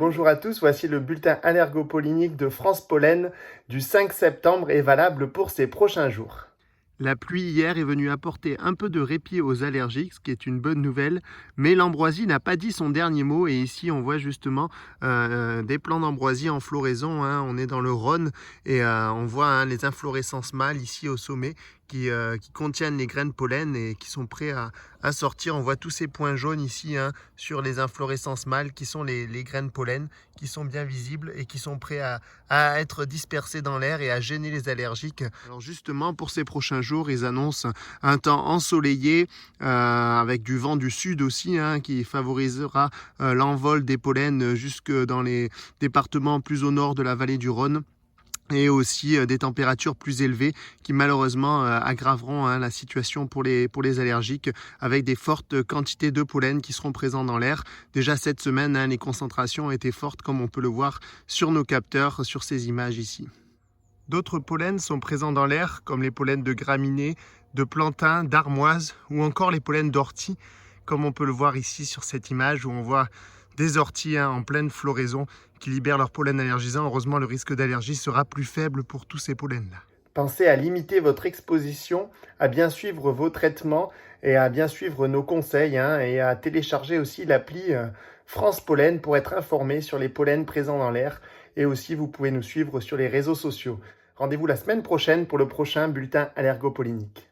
Bonjour à tous, voici le bulletin allergopollinique de France Pollen du 5 septembre et valable pour ces prochains jours. La pluie hier est venue apporter un peu de répit aux allergiques, ce qui est une bonne nouvelle, mais l'ambroisie n'a pas dit son dernier mot et ici on voit justement des plants d'ambroisie en floraison, hein. On est dans le Rhône et on voit les inflorescences mâles ici au sommet qui contiennent les graines pollen et qui sont prêts à sortir. On voit tous ces points jaunes ici sur les inflorescences mâles qui sont les graines pollen qui sont bien visibles et qui sont prêts à être dispersés dans l'air et à gêner les allergiques. Alors justement pour ces prochains jours, ils annoncent un temps ensoleillé avec du vent du sud aussi qui favorisera l'envol des pollens jusque dans les départements plus au nord de la vallée du Rhône. Et aussi des températures plus élevées qui malheureusement aggraveront la situation pour les allergiques avec des fortes quantités de pollen qui seront présents dans l'air. Déjà cette semaine, les concentrations étaient fortes comme on peut le voir sur nos capteurs, sur ces images ici. D'autres pollens sont présents dans l'air comme les pollens de graminées, de plantains, d'armoises ou encore les pollens d'orties comme on peut le voir ici sur cette image où on voit des orties en pleine floraison qui libèrent leur pollen allergisant. Heureusement, le risque d'allergie sera plus faible pour tous ces pollens-là. Pensez à limiter votre exposition, à bien suivre vos traitements et à bien suivre nos conseils et à télécharger aussi l'appli France Pollen pour être informé sur les pollens présents dans l'air. Et aussi, vous pouvez nous suivre sur les réseaux sociaux. Rendez-vous la semaine prochaine pour le prochain bulletin allergopollinique.